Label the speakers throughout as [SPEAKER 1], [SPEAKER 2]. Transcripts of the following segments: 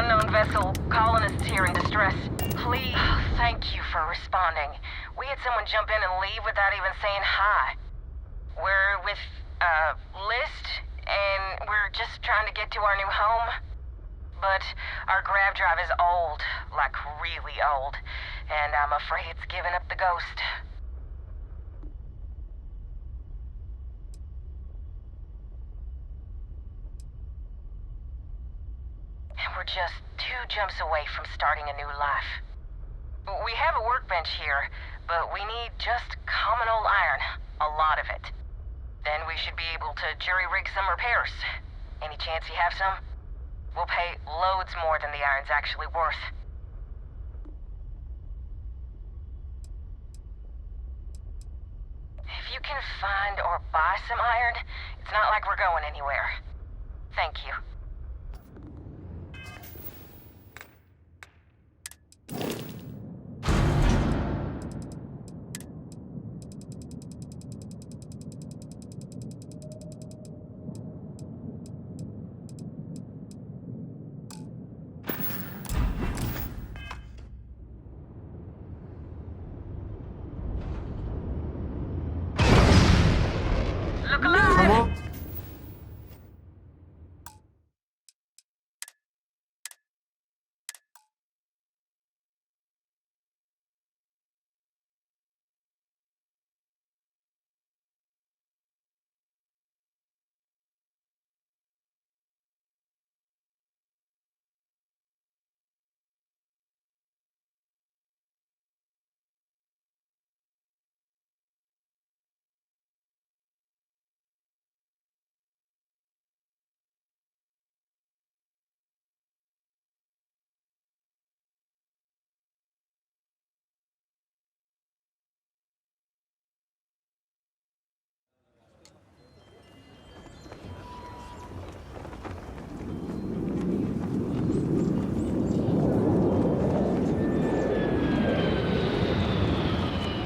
[SPEAKER 1] unknown vessel, colonists here in distress. Please, thank you for responding. We had someone jump in and leave without even saying hi. We're with, List, and we're just trying to get to our new home. But our grav drive is old, like really old, and I'm afraid it's given up the ghost. And we're just 2 jumps away from starting a new life. We have a workbench here, but we need just common old iron, a lot of it. Then we should be able to jury-rig some repairs. Any chance you have some? We'll pay loads more than the iron's actually worth. If you can find or buy some iron, it's not like we're going anywhere. Thank you. Look alive!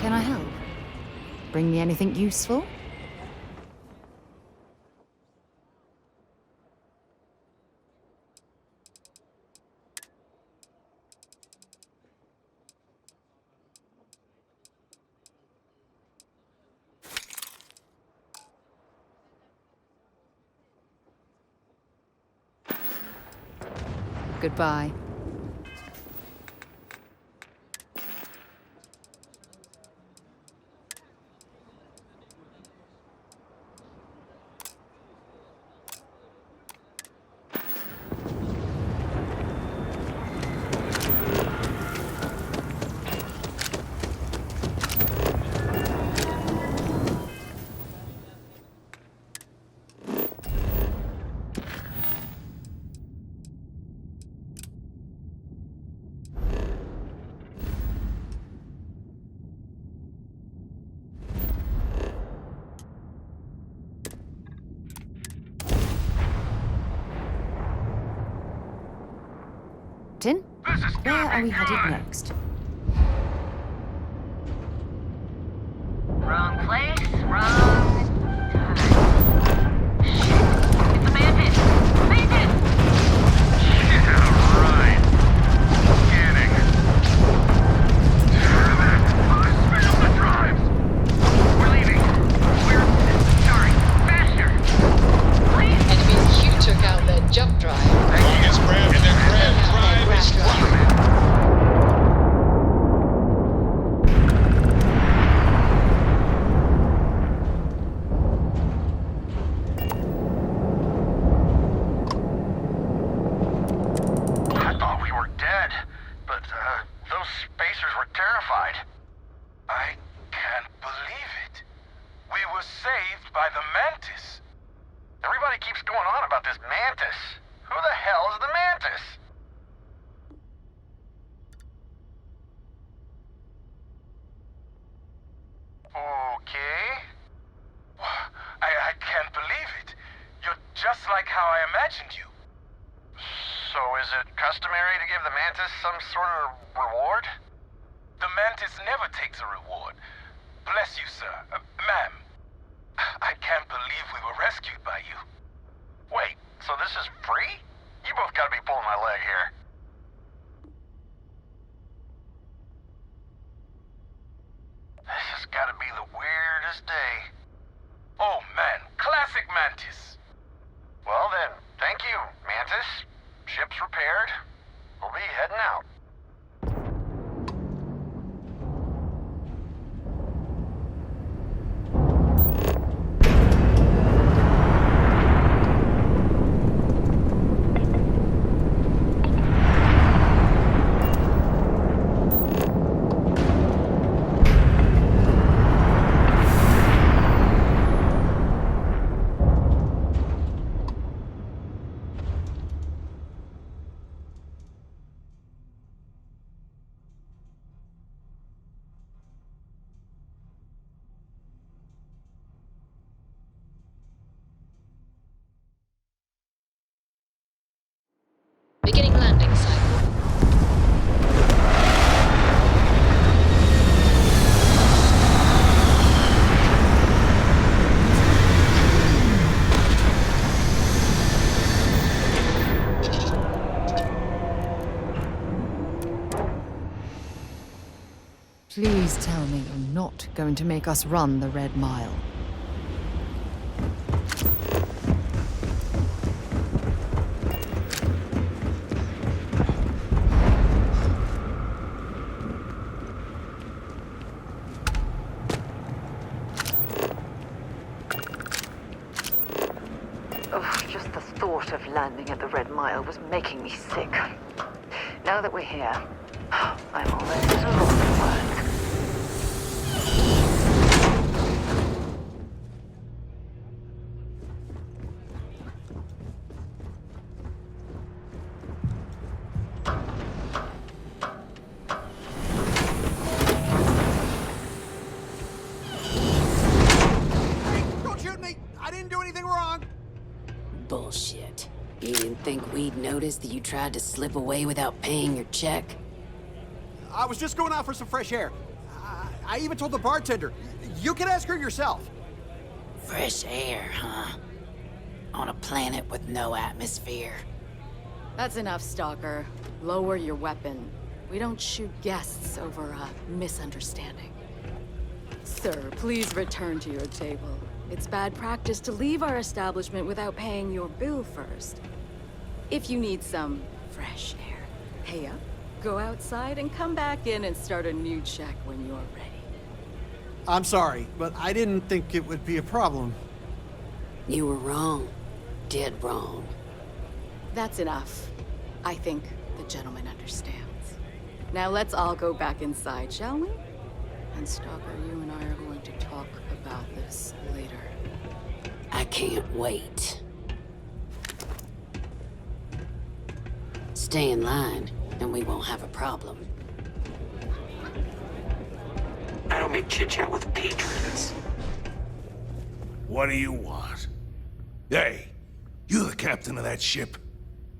[SPEAKER 2] Can I help? Bring me anything useful? Goodbye. Where are we headed next?
[SPEAKER 1] Wrong place, wrong time. Shit, it's a mantis! Mantis!
[SPEAKER 3] Yeah, right. Scanning. Speed up the drives! We're leaving. We're... Sorry, faster! Please!
[SPEAKER 4] And means you took out their jump drive.
[SPEAKER 3] Longest grab in their grab drive is I thought we were dead, but those spacers were terrified. I can't believe it. We were saved by the Mantis. Everybody keeps going on about this Mantis. Who the hell is the Mantis? Okay. I can't believe it. You're just like how I imagined you. So is it customary to give the Mantis some sort of reward? The Mantis never takes a reward. Bless you, sir. Ma'am. I can't believe we were rescued by you. Wait, so this is free? You both gotta be pulling my leg here. this day. Oh man, classic Mantis. Well then, thank you, Mantis. Ship's repaired. We'll be heading out.
[SPEAKER 4] Beginning landing cycle.
[SPEAKER 2] Please tell me you're not going to make us run the Red Mile. Oh, just the thought of landing at the Red Mile was making me sick. Now that we're here, I'm almost at a loss for words.
[SPEAKER 5] Don't shoot me! I didn't do anything wrong!
[SPEAKER 6] Bullshit. You didn't think we'd notice that you tried to slip away without paying your check?
[SPEAKER 5] I was just going out for some fresh air. I even told the bartender. You can ask her yourself.
[SPEAKER 6] Fresh air, huh? On a planet with no atmosphere.
[SPEAKER 7] That's enough, Stalker. Lower your weapon. We don't shoot guests over a misunderstanding. Sir, please return to your table. It's bad practice to leave our establishment without paying your bill first. If you need some fresh air, pay up, go outside, and come back in and start a new check when you're ready.
[SPEAKER 5] I'm sorry, but I didn't think it would be a problem.
[SPEAKER 6] You were wrong. Dead wrong.
[SPEAKER 7] That's enough. I think the gentleman understands. Now let's all go back inside, shall we? And Stalker, you and I are going to talk about this later.
[SPEAKER 6] I can't wait. Stay in line, and we won't have a problem.
[SPEAKER 8] I don't make chit-chat with patrons.
[SPEAKER 9] What do you want? Hey, you the captain of that ship?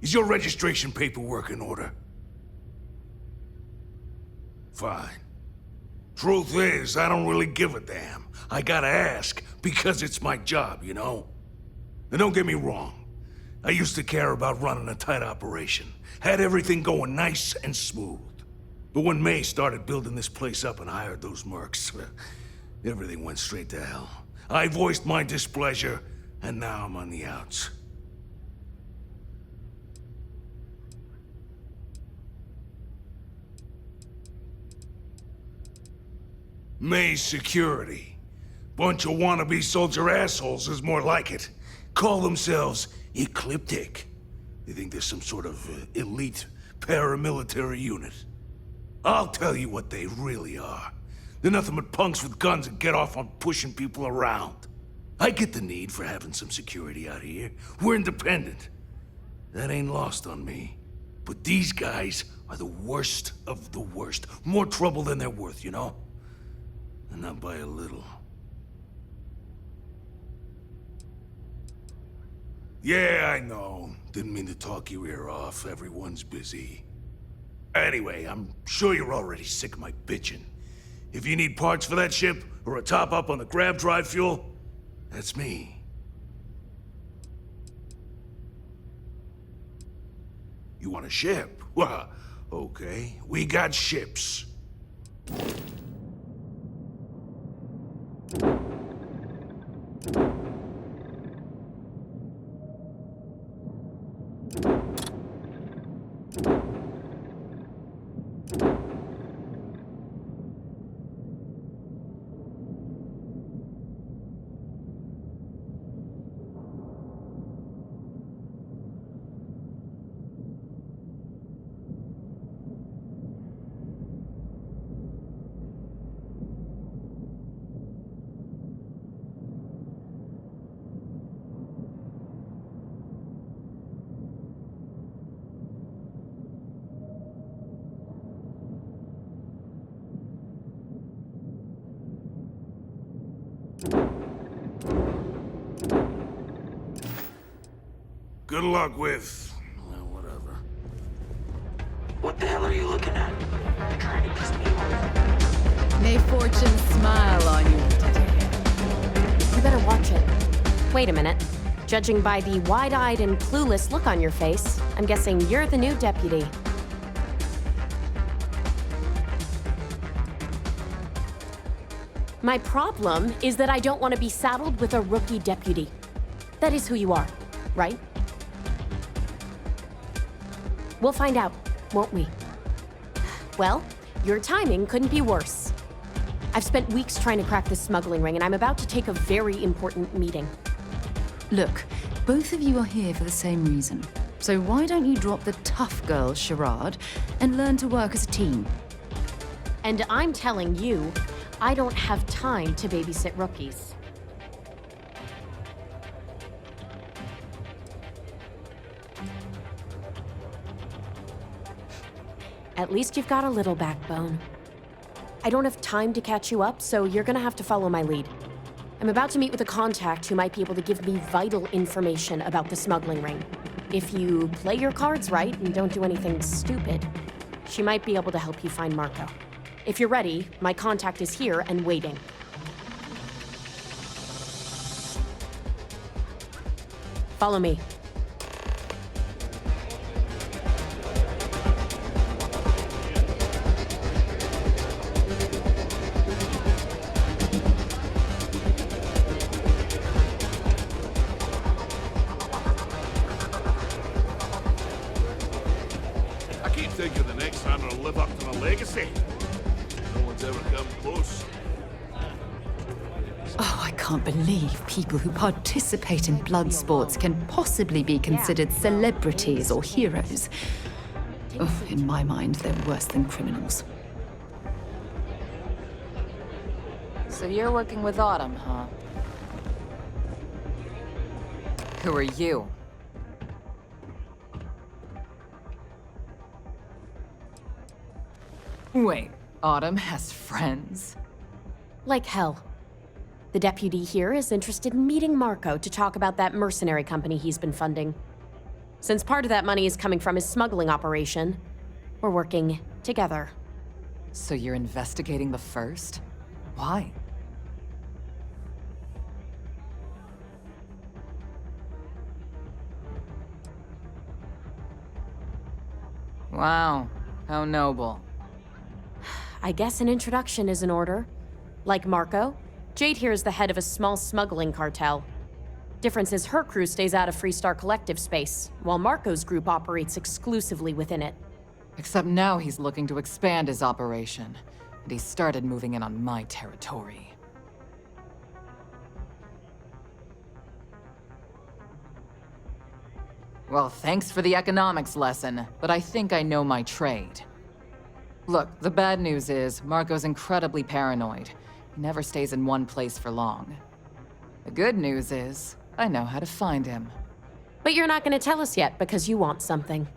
[SPEAKER 9] Is your registration paperwork in order? Fine. Truth is, I don't really give a damn. I gotta ask, because it's my job, you know? And don't get me wrong. I used to care about running a tight operation. Had everything going nice and smooth. But when May started building this place up and hired those mercs, everything went straight to hell. I voiced my displeasure, and now I'm on the outs. May's security. Bunch of wannabe soldier assholes is more like it. Call themselves Ecliptic. They think they're some sort of elite paramilitary unit. I'll tell you what they really are. They're nothing but punks with guns that get off on pushing people around. I get the need for having some security out here. We're independent. That ain't lost on me. But these guys are the worst of the worst. More trouble than they're worth, you know? And not by a little. Yeah, I know. Didn't mean to talk your ear off. Everyone's busy. Anyway, I'm sure you're already sick of my bitching. If you need parts for that ship, or a top-up on the grab drive fuel, that's me. You want a ship? Well, okay. We got ships. Good luck with... well, whatever.
[SPEAKER 8] What the hell are you looking at? You're trying to piss me off.
[SPEAKER 7] May fortune smile on you today.
[SPEAKER 10] You better watch it. Wait a minute. Judging by the wide-eyed and clueless look on your face, I'm guessing you're the new deputy. My problem is that I don't want to be saddled with a rookie deputy. That is who you are, right? We'll find out, won't we? Well, your timing couldn't be worse. I've spent weeks trying to crack this smuggling ring, and I'm about to take a very important meeting.
[SPEAKER 11] Look, both of you are here for the same reason. So why don't you drop the tough girl charade and learn to work as a team?
[SPEAKER 10] And I'm telling you, I don't have time to babysit rookies. At least you've got a little backbone. I don't have time to catch you up, so you're gonna have to follow my lead. I'm about to meet with a contact who might be able to give me vital information about the smuggling ring. If you play your cards right and don't do anything stupid, she might be able to help you find Marco. If you're ready, my contact is here and waiting. Follow me.
[SPEAKER 9] I keep thinking the next time it'll live up to the legacy. No one's ever come close.
[SPEAKER 11] Oh, I can't believe people who participate in blood sports can possibly be considered celebrities or heroes. Oh, in my mind, they're worse than criminals.
[SPEAKER 12] So you're working with Autumn, huh? Who are you? Wait, Autumn has friends?
[SPEAKER 10] Like hell. The deputy here is interested in meeting Marco to talk about that mercenary company he's been funding. Since part of that money is coming from his smuggling operation, we're working together.
[SPEAKER 12] So you're investigating the first? Why? Wow, how noble.
[SPEAKER 10] I guess an introduction is in order. Like Marco, Jade here is the head of a small smuggling cartel. Difference is her crew stays out of Freestar collective space, while Marco's group operates exclusively within it.
[SPEAKER 12] Except now he's looking to expand his operation, and he started moving in on my territory. Well, thanks for the economics lesson, but I think I know my trade. Look, the bad news is, Marco's incredibly paranoid. He never stays in one place for long. The good news is, I know how to find him.
[SPEAKER 10] But you're not gonna tell us yet because you want something.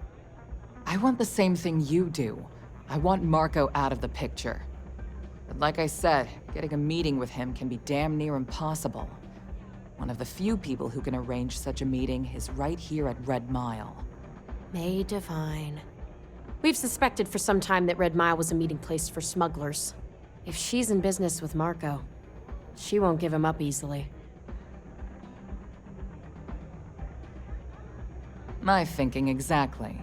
[SPEAKER 12] I want the same thing you do. I want Marco out of the picture. But like I said, getting a meeting with him can be damn near impossible. One of the few people who can arrange such a meeting is right here at Red Mile.
[SPEAKER 10] May Divine. We've suspected for some time that Red Mile was a meeting place for smugglers. If she's in business with Marco, she won't give him up easily.
[SPEAKER 12] My thinking exactly.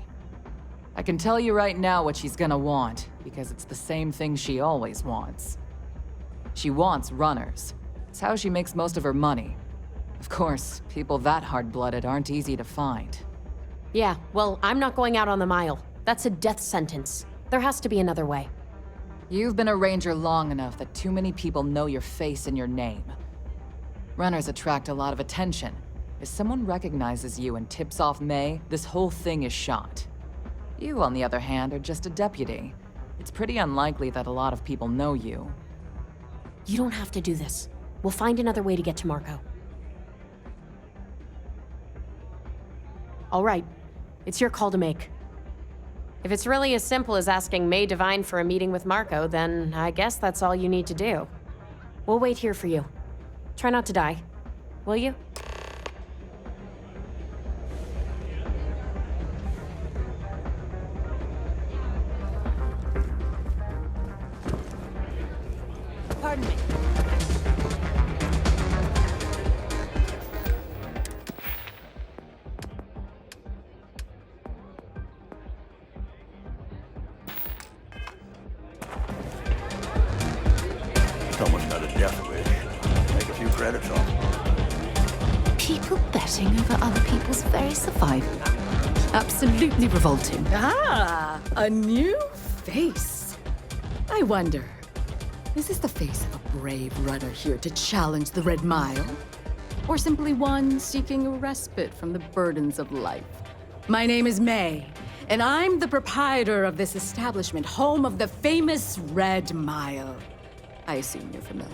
[SPEAKER 12] I can tell you right now what she's gonna want, because it's the same thing she always wants. She wants runners. It's how she makes most of her money. Of course, people that hard-blooded aren't easy to find.
[SPEAKER 10] Yeah, well, I'm not going out on the mile. That's a death sentence. There has to be another way.
[SPEAKER 12] You've been a ranger long enough that too many people know your face and your name. Runners attract a lot of attention. If someone recognizes you and tips off May, this whole thing is shot. You, on the other hand, are just a deputy. It's pretty unlikely that a lot of people know you.
[SPEAKER 10] You don't have to do this. We'll find another way to get to Marco. All right. It's your call to make. If it's really as simple as asking May Divine for a meeting with Marco, then I guess that's all you need to do. We'll wait here for you. Try not to die. Will you? Pardon me.
[SPEAKER 13] Someone's got a death wish. Make a few credits off.
[SPEAKER 11] People betting over other people's very survival. Absolutely revolting.
[SPEAKER 7] Ah, a new face. I wonder, is this the face of a brave runner here to challenge the Red Mile? Or simply one seeking a respite from the burdens of life? My name is May, and I'm the proprietor of this establishment, home of the famous Red Mile. I assume you're familiar.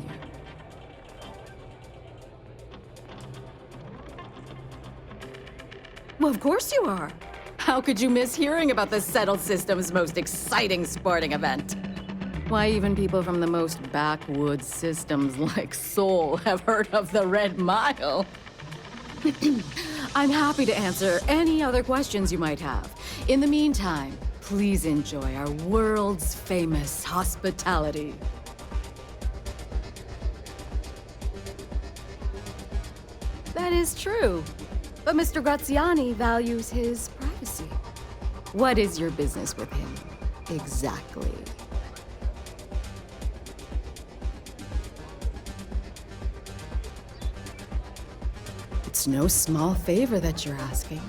[SPEAKER 7] Well, of course you are. How could you miss hearing about the Settled System's most exciting sporting event? Why, even people from the most backwoods systems like Seoul have heard of the Red Mile. I'm happy to answer any other questions you might have. In the meantime, please enjoy our world's famous hospitality. That is true. But Mr. Graziani values his privacy. What is your business with him, exactly? It's no small favor that you're asking.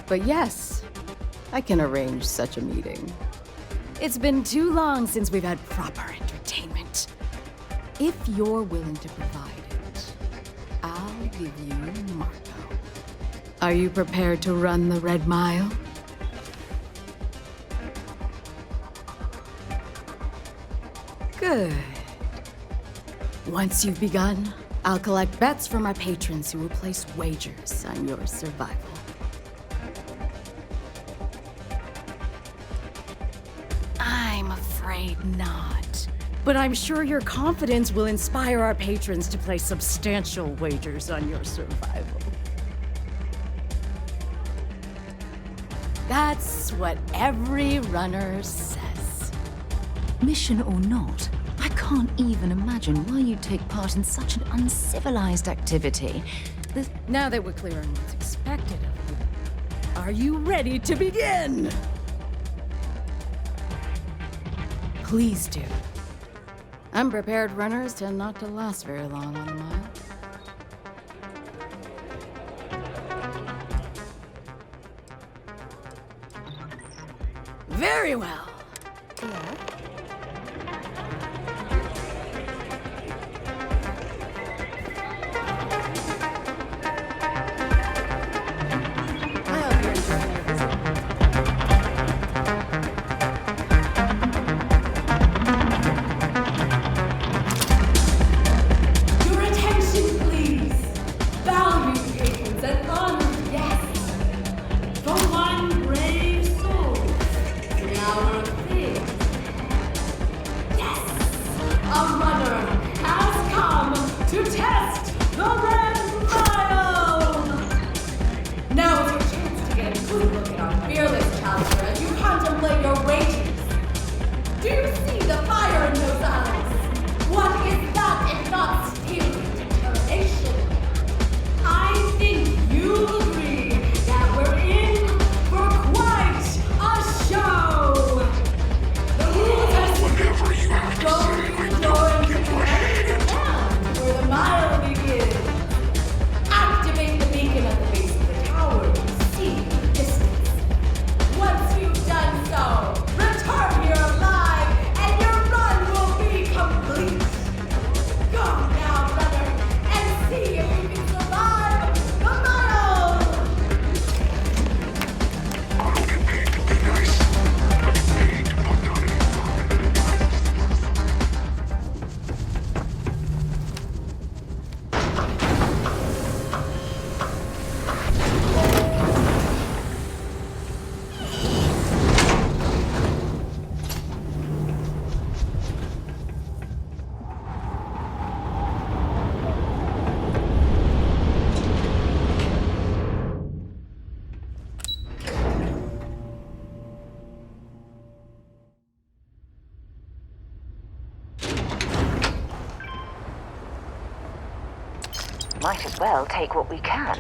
[SPEAKER 7] But yes, I can arrange such a meeting. It's been too long since we've had proper entertainment. If you're willing to provide it, I'll give you Marco. Are you prepared to run the Red Mile? Good. Once you've begun, I'll collect bets from our patrons who will place wagers on your survival. I'm afraid not. But I'm sure your confidence will inspire our patrons to place substantial wagers on your survival. That's what every runner says.
[SPEAKER 11] Mission or not, I can't even imagine why you'd take part in such an uncivilized activity.
[SPEAKER 7] Now that we're clear on what's expected of you, are you ready to begin? Please do. Unprepared runners tend not to last very long on the mile. Very well. Yeah.
[SPEAKER 2] Might as well take what we can.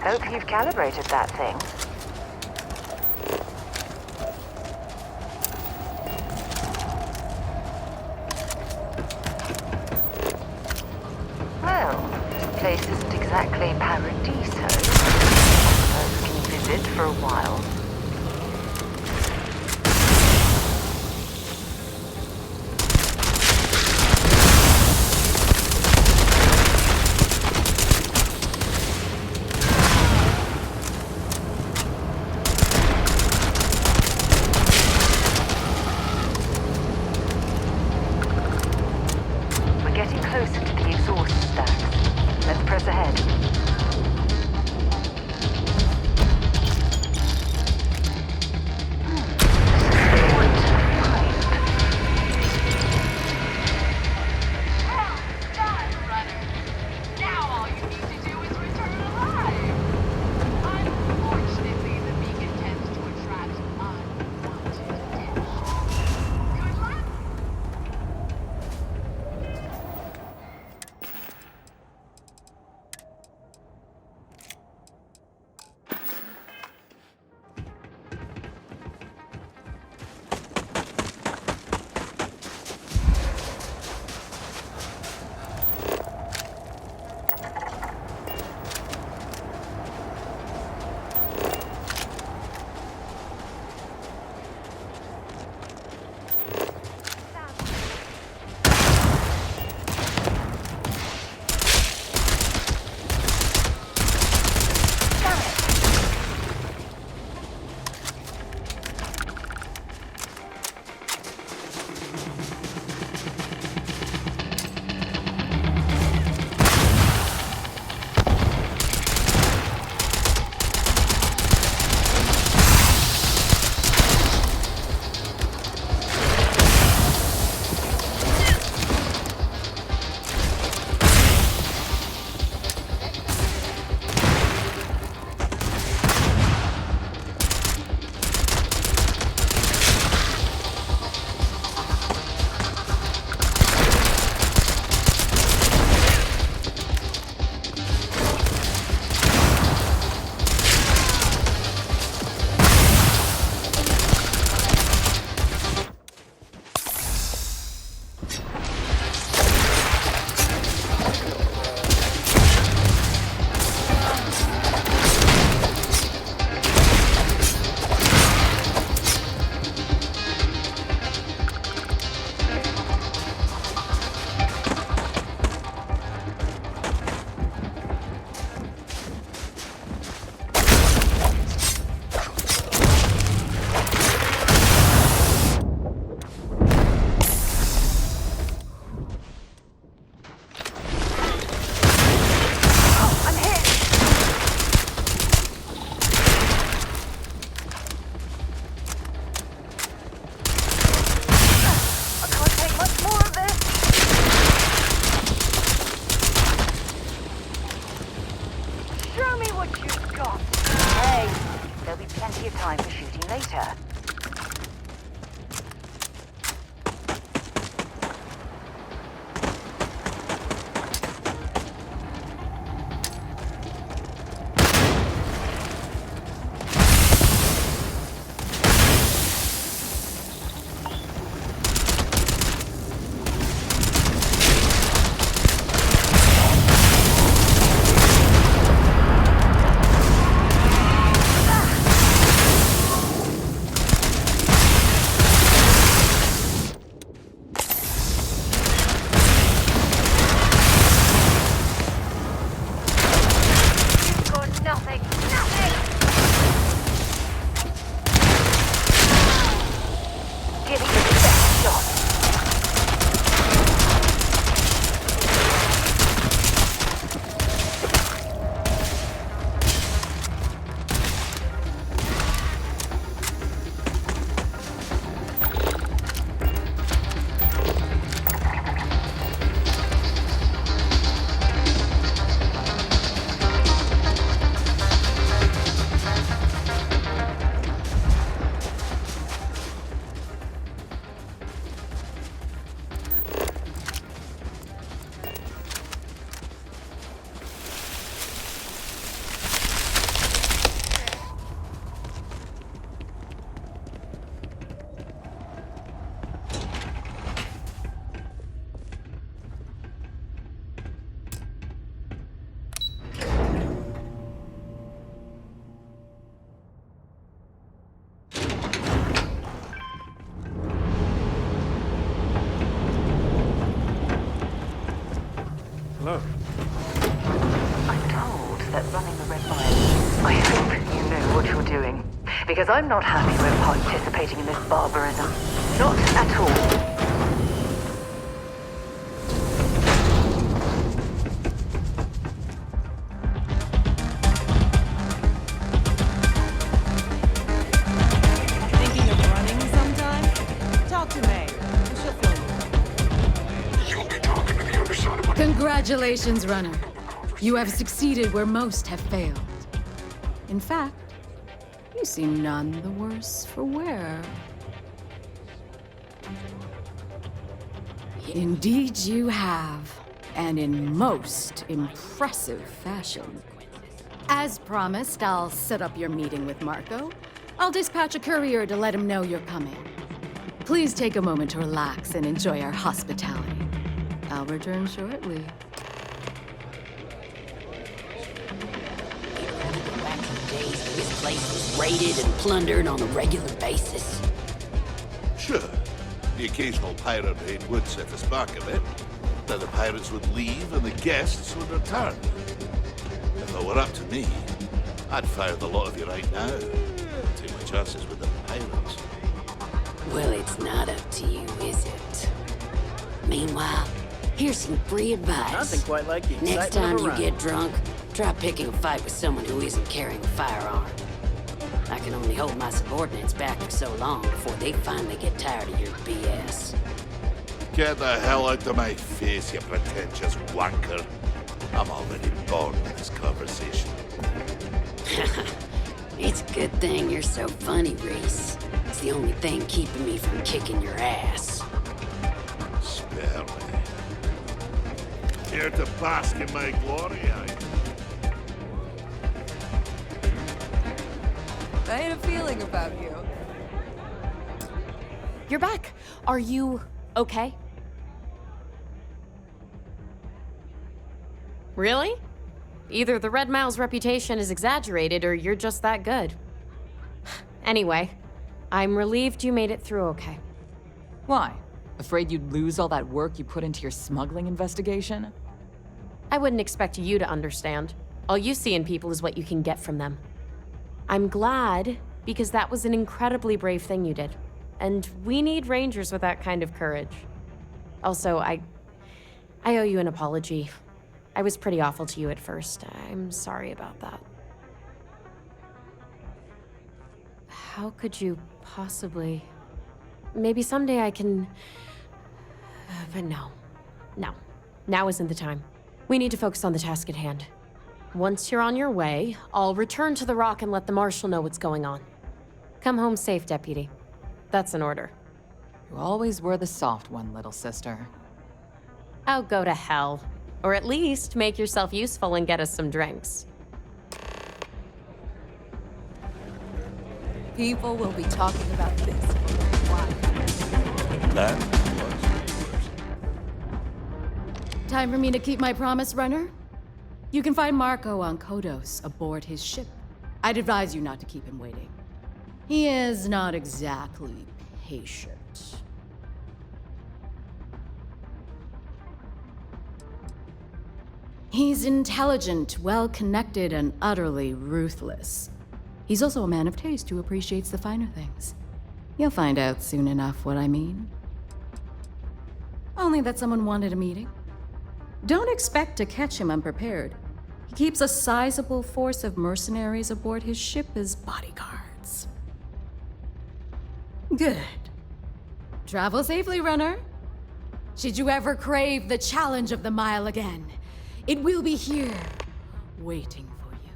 [SPEAKER 2] Hope you've calibrated that thing. Well, this place isn't exactly paradiso. Folks can visit for a while. plenty of time for shooting later.
[SPEAKER 5] Hello.
[SPEAKER 2] I'm told that running the Red Mile. I hope you know what you're doing. Because I'm not happy we're participating in this barbarism. Not at all.
[SPEAKER 14] Thinking of running sometime? Talk to May. She'll film you.
[SPEAKER 9] You'll be talking to the other side of my...
[SPEAKER 7] Congratulations, runner. You have succeeded where most have failed. In fact, you seem none the worse for wear. Indeed you have, and in most impressive fashion. As promised, I'll set up your meeting with Marco. I'll dispatch a courier to let him know you're coming. Please take a moment to relax and enjoy our hospitality. I'll return shortly.
[SPEAKER 6] This place was raided and plundered on a regular basis.
[SPEAKER 15] Sure. The occasional pirate raid would set a spark of it. Then the pirates would leave and the guests would return. If it were up to me, I'd fire the lot of you right now. Take my chances with the pirates.
[SPEAKER 6] Well, it's not up to you, is it? Meanwhile, here's some free advice.
[SPEAKER 16] Nothing quite like the excitement
[SPEAKER 6] Next time
[SPEAKER 16] of a
[SPEAKER 6] you
[SPEAKER 16] run.
[SPEAKER 6] get drunk, try picking a fight with someone who isn't carrying a firearm. I can only hold my subordinates back for so long before they finally get tired of your BS.
[SPEAKER 15] Get the hell out of my face, you pretentious wanker. I'm already bored with this conversation.
[SPEAKER 6] It's a good thing you're so funny, Reese. It's the only thing keeping me from kicking your ass.
[SPEAKER 15] Spare me. Here to bask in my glory,
[SPEAKER 14] I had a feeling about you.
[SPEAKER 10] You're back. Are you okay? Really? Either the Red Mile's reputation is exaggerated or you're just that good. Anyway, I'm relieved you made it through okay.
[SPEAKER 12] Why? Afraid you'd lose all that work you put into your smuggling investigation?
[SPEAKER 10] I wouldn't expect you to understand. All you see in people is what you can get from them. I'm glad, because that was an incredibly brave thing you did. And we need rangers with that kind of courage. Also, I owe you an apology. I was pretty awful to you at first. I'm sorry about that. How could you possibly... Maybe someday I can... But no. No. Now isn't the time. We need to focus on the task at hand. Once you're on your way, I'll return to the Rock and let the Marshal know what's going on. Come home safe, Deputy. That's an order.
[SPEAKER 12] You always were the soft one, little sister.
[SPEAKER 10] Oh, go to hell. Or at least make yourself useful and get us some drinks.
[SPEAKER 14] People will be talking about this for a while.
[SPEAKER 13] That was yours.
[SPEAKER 7] Time for me to keep my promise, runner? You can find Marco on Kodos aboard his ship. I'd advise you not to keep him waiting. He is not exactly patient. He's intelligent, well-connected, and utterly ruthless. He's also a man of taste who appreciates the finer things. You'll find out soon enough what I mean. Only that someone wanted a meeting. Don't expect to catch him unprepared. He keeps a sizable force of mercenaries aboard his ship as bodyguards. Good. Travel safely, runner. Should you ever crave the challenge of the mile again, it will be here, waiting for you.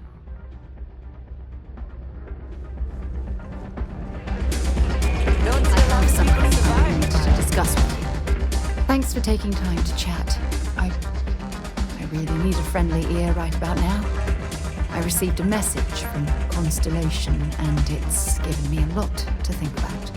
[SPEAKER 11] I have something I need to discuss with you. Thanks for taking time to chat. I really need a friendly ear right about now. I received a message from Constellation, and it's given me a lot to think about.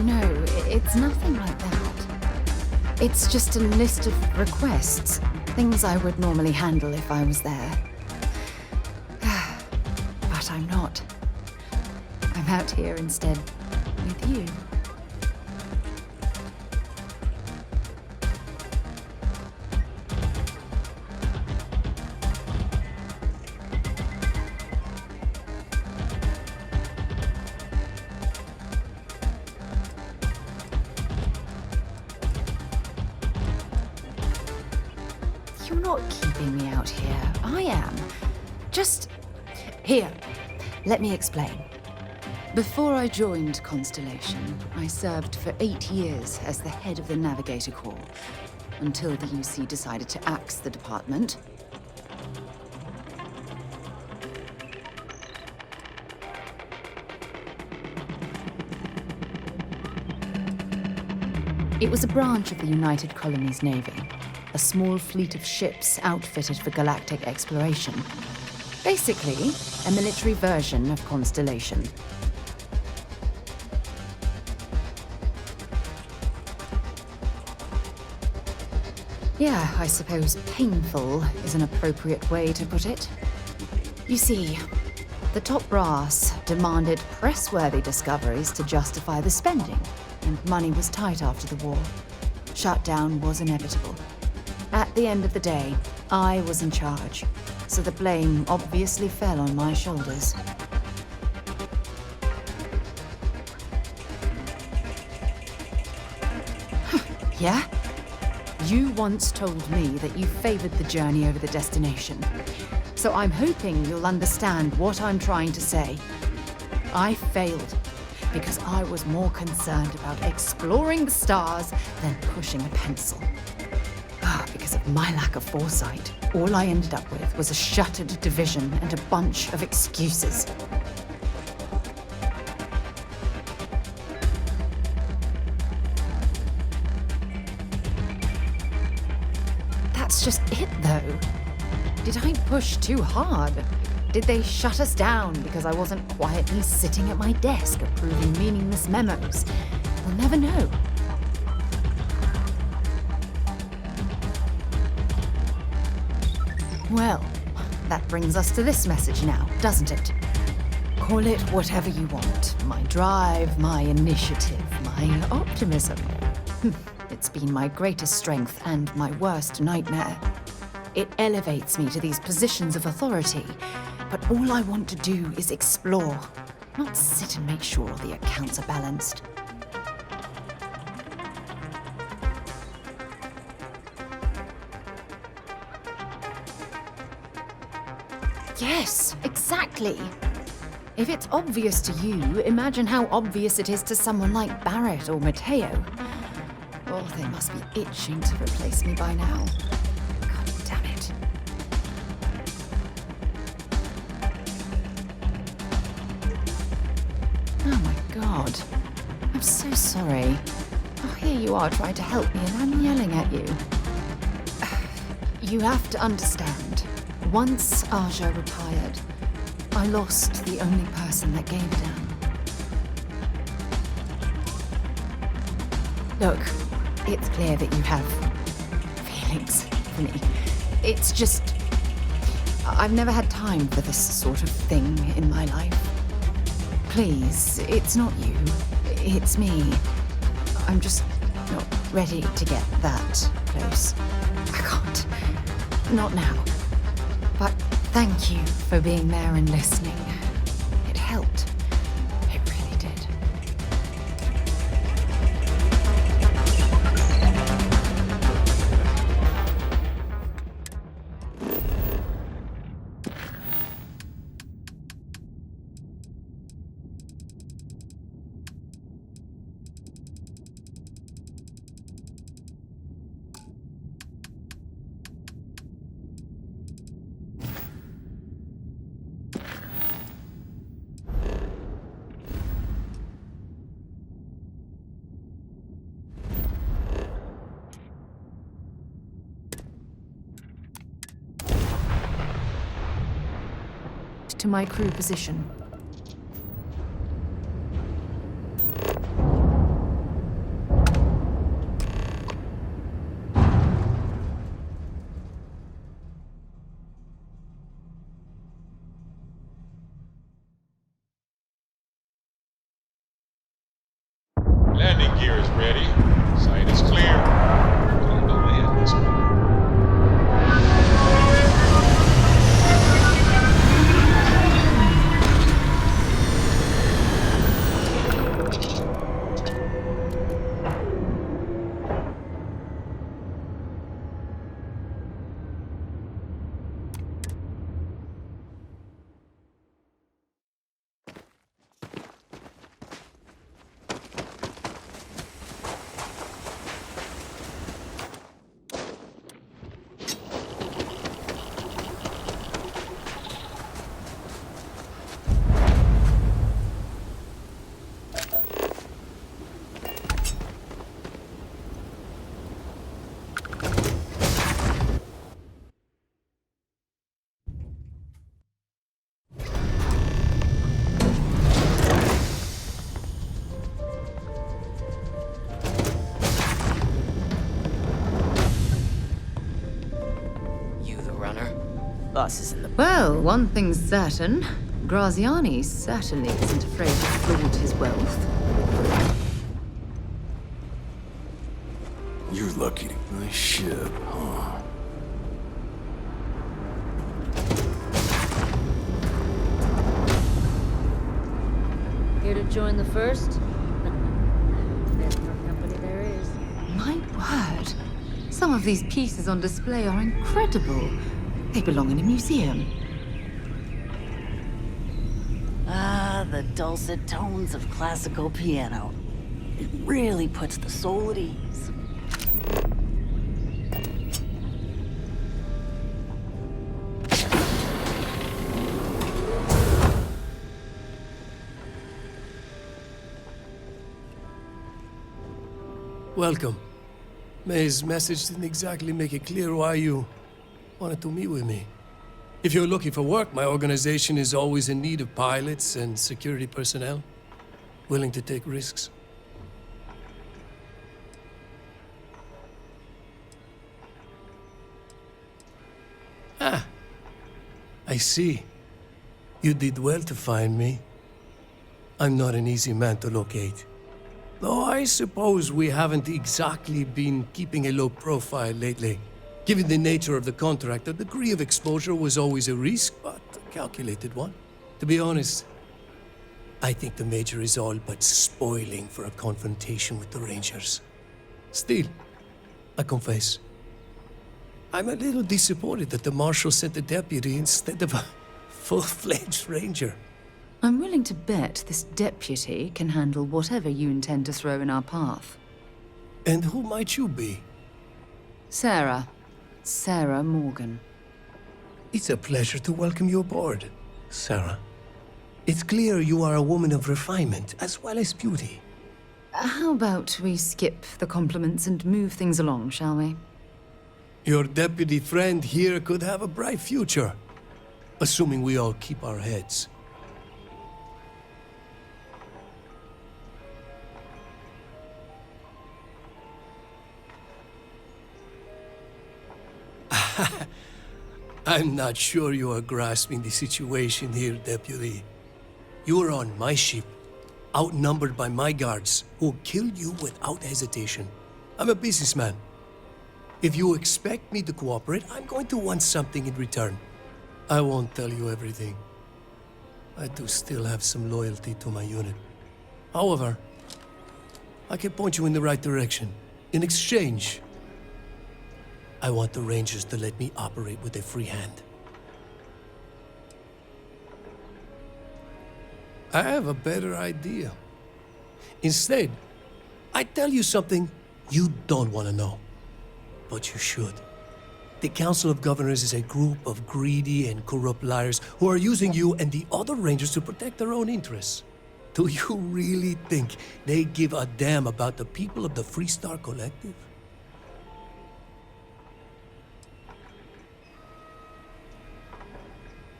[SPEAKER 11] No, it's nothing like that. It's just a list of requests, things I would normally handle if I was there. But I'm not. I'm out here instead with you. You're not keeping me out here. I am. Just... Here, let me explain. Before I joined Constellation, I served for 8 years as the head of the Navigator Corps, until the UC decided to axe the department. It was a branch of the United Colonies Navy, a small fleet of ships outfitted for galactic exploration. Basically, a military version of Constellation. Yeah, I suppose painful is an appropriate way to put it. You see, the top brass demanded press-worthy discoveries to justify the spending, and money was tight after the war. Shutdown was inevitable. At the end of the day, I was in charge, so the blame obviously fell on my shoulders. Yeah? You once told me that you favored the journey over the destination. So I'm hoping you'll understand what I'm trying to say. I failed because I was more concerned about exploring the stars than pushing a pencil. Because of my lack of foresight, all I ended up with was a shattered division and a bunch of excuses. That's just it, though. Did I push too hard? Did they shut us down because I wasn't quietly sitting at my desk approving meaningless memos? We'll never know. Well, that brings us to this message now, doesn't it? Call it whatever you want. My drive, my initiative, my optimism. It's been my greatest strength and my worst nightmare. It elevates me to these positions of authority, but all I want to do is explore, not sit and make sure all the accounts are balanced. Yes, exactly. If it's obvious to you, imagine how obvious it is to someone like Barrett or Mateo. Oh, they must be itching to replace me by now. God damn it. God. I'm so sorry. Oh, here you are trying to help me and I'm yelling at you. You have to understand. Once Aja retired, I lost the only person that gave a damn. Look, it's clear that you have feelings for me. It's just... I've never had time for this sort of thing in my life. Please, it's not you. It's me. I'm just not ready to get that close. I can't. Not now. But thank you for being there and listening. It helped. It really did. To my crew position.
[SPEAKER 16] Landing gear is ready. Site is clear. Time to land this one.
[SPEAKER 6] Boss is in the...
[SPEAKER 11] Well, one thing's certain. Graziani certainly isn't afraid to flaunt his wealth.
[SPEAKER 9] You're lucky to... Nice ship, huh?
[SPEAKER 4] Here to join the first? There's more company there is.
[SPEAKER 11] My word. Some of these pieces on display are incredible. They belong in a museum.
[SPEAKER 6] Ah, the dulcet tones of classical piano. It really puts the soul at ease.
[SPEAKER 17] Welcome. May's message didn't exactly make it clear why you wanted to meet with me. If you're looking for work, my organization is always in need of pilots and security personnel, willing to take risks. Ah, I see. You did well to find me. I'm not an easy man to locate. Though I suppose we haven't exactly been keeping a low profile lately. Given the nature of the contract, a degree of exposure was always a risk, but a calculated one. To be honest, I think the Major is all but spoiling for a confrontation with the Rangers. Still, I confess, I'm a little disappointed that the Marshal sent a deputy instead of a full-fledged Ranger.
[SPEAKER 11] I'm willing to bet this deputy can handle whatever you intend to throw in our path.
[SPEAKER 17] And who might you be?
[SPEAKER 11] Sarah Morgan.
[SPEAKER 17] It's a pleasure to welcome you aboard, Sarah. It's clear you are a woman of refinement as well as beauty.
[SPEAKER 11] How about we skip the compliments and move things along, shall we?
[SPEAKER 17] Your deputy friend here could have a bright future, assuming we all keep our heads. I'm not sure you are grasping the situation here, Deputy. You are on my ship, outnumbered by my guards, who will kill you without hesitation. I'm a businessman. If you expect me to cooperate, I'm going to want something in return. I won't tell you everything. I do still have some loyalty to my unit. However, I can point you in the right direction. In exchange, I want the Rangers to let me operate with a free hand. I have a better idea. Instead, I tell you something you don't want to know. But you should. The Council of Governors is a group of greedy and corrupt liars who are using you and the other Rangers to protect their own interests. Do you really think they give a damn about the people of the Freestar Collective?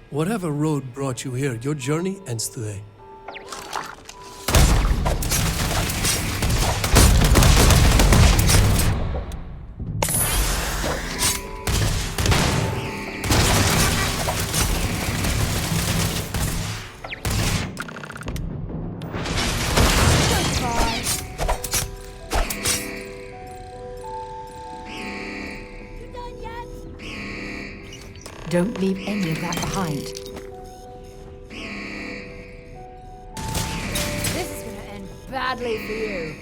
[SPEAKER 17] Whatever road brought you here, your journey ends today.
[SPEAKER 11] Don't leave any of that behind.
[SPEAKER 4] This is gonna end badly for you.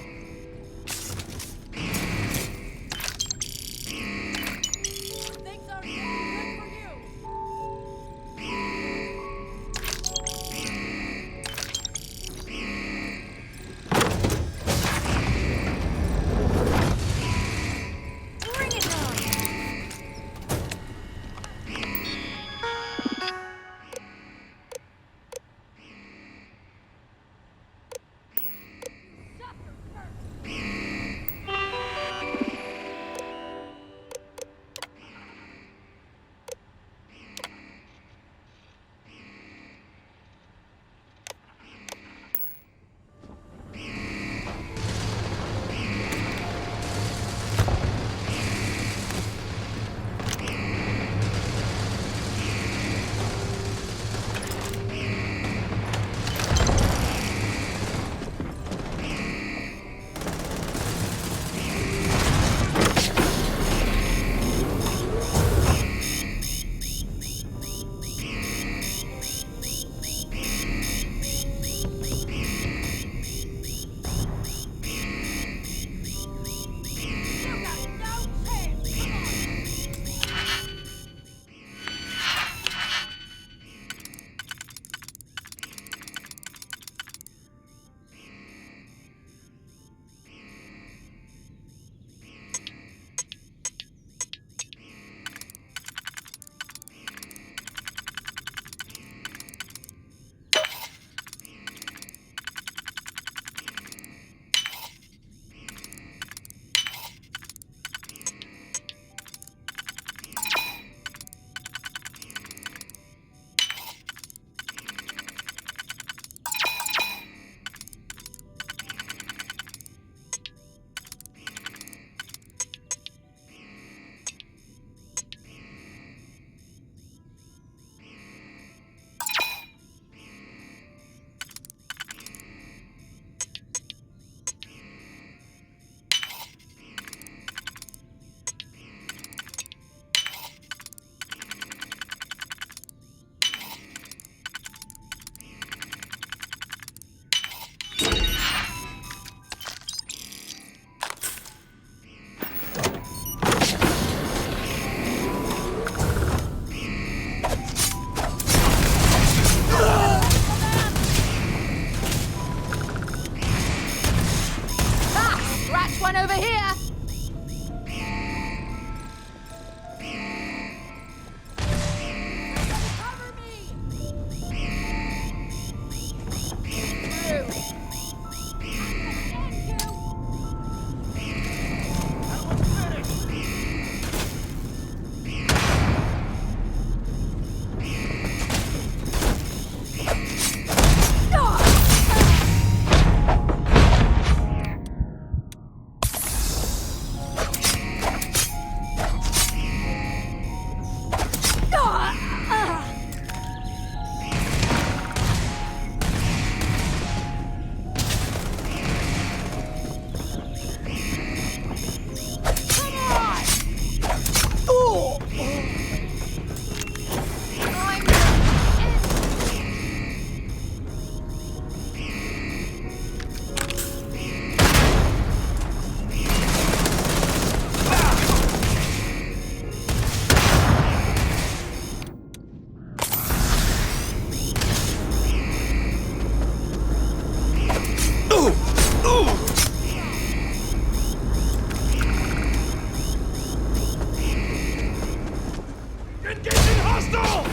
[SPEAKER 9] Hostile!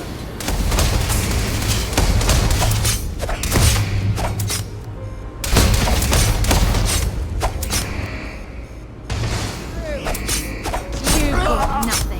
[SPEAKER 11] You got nothing.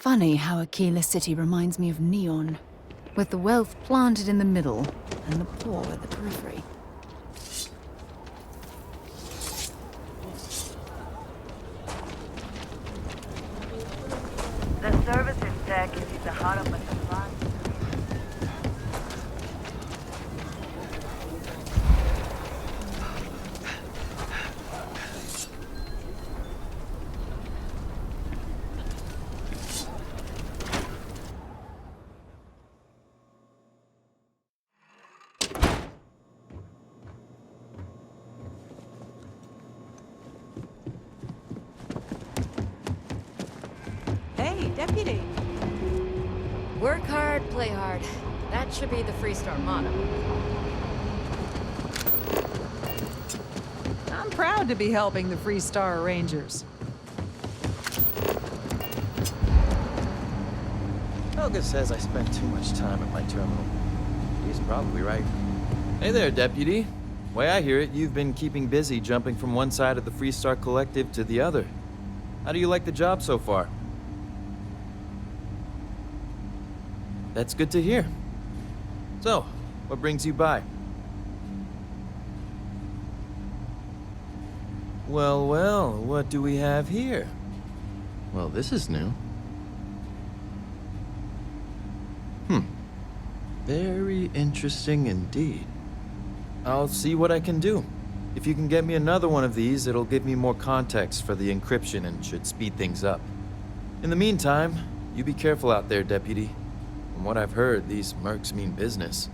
[SPEAKER 11] Funny how Aquila City reminds me of Neon, with the wealth planted in the middle and the poor at the periphery.
[SPEAKER 2] The services deck is the heart of the supply.
[SPEAKER 14] Hey, Deputy.
[SPEAKER 7] Work hard, play hard. That should be the Freestar motto.
[SPEAKER 14] I'm proud to be helping the Freestar Rangers.
[SPEAKER 18] Helga says I spend too much time at my terminal. He's probably right. Hey there, Deputy. Way I hear it, you've been keeping busy jumping from one side of the Freestar Collective to the other. How do you like the job so far? That's good to hear. So, what brings you by? Well, well, what do we have here? Well, this is new. Very interesting indeed. I'll see what I can do. If you can get me another one of these, it'll give me more context for the encryption and should speed things up. In the meantime, you be careful out there, Deputy. From what I've heard, these mercs mean business.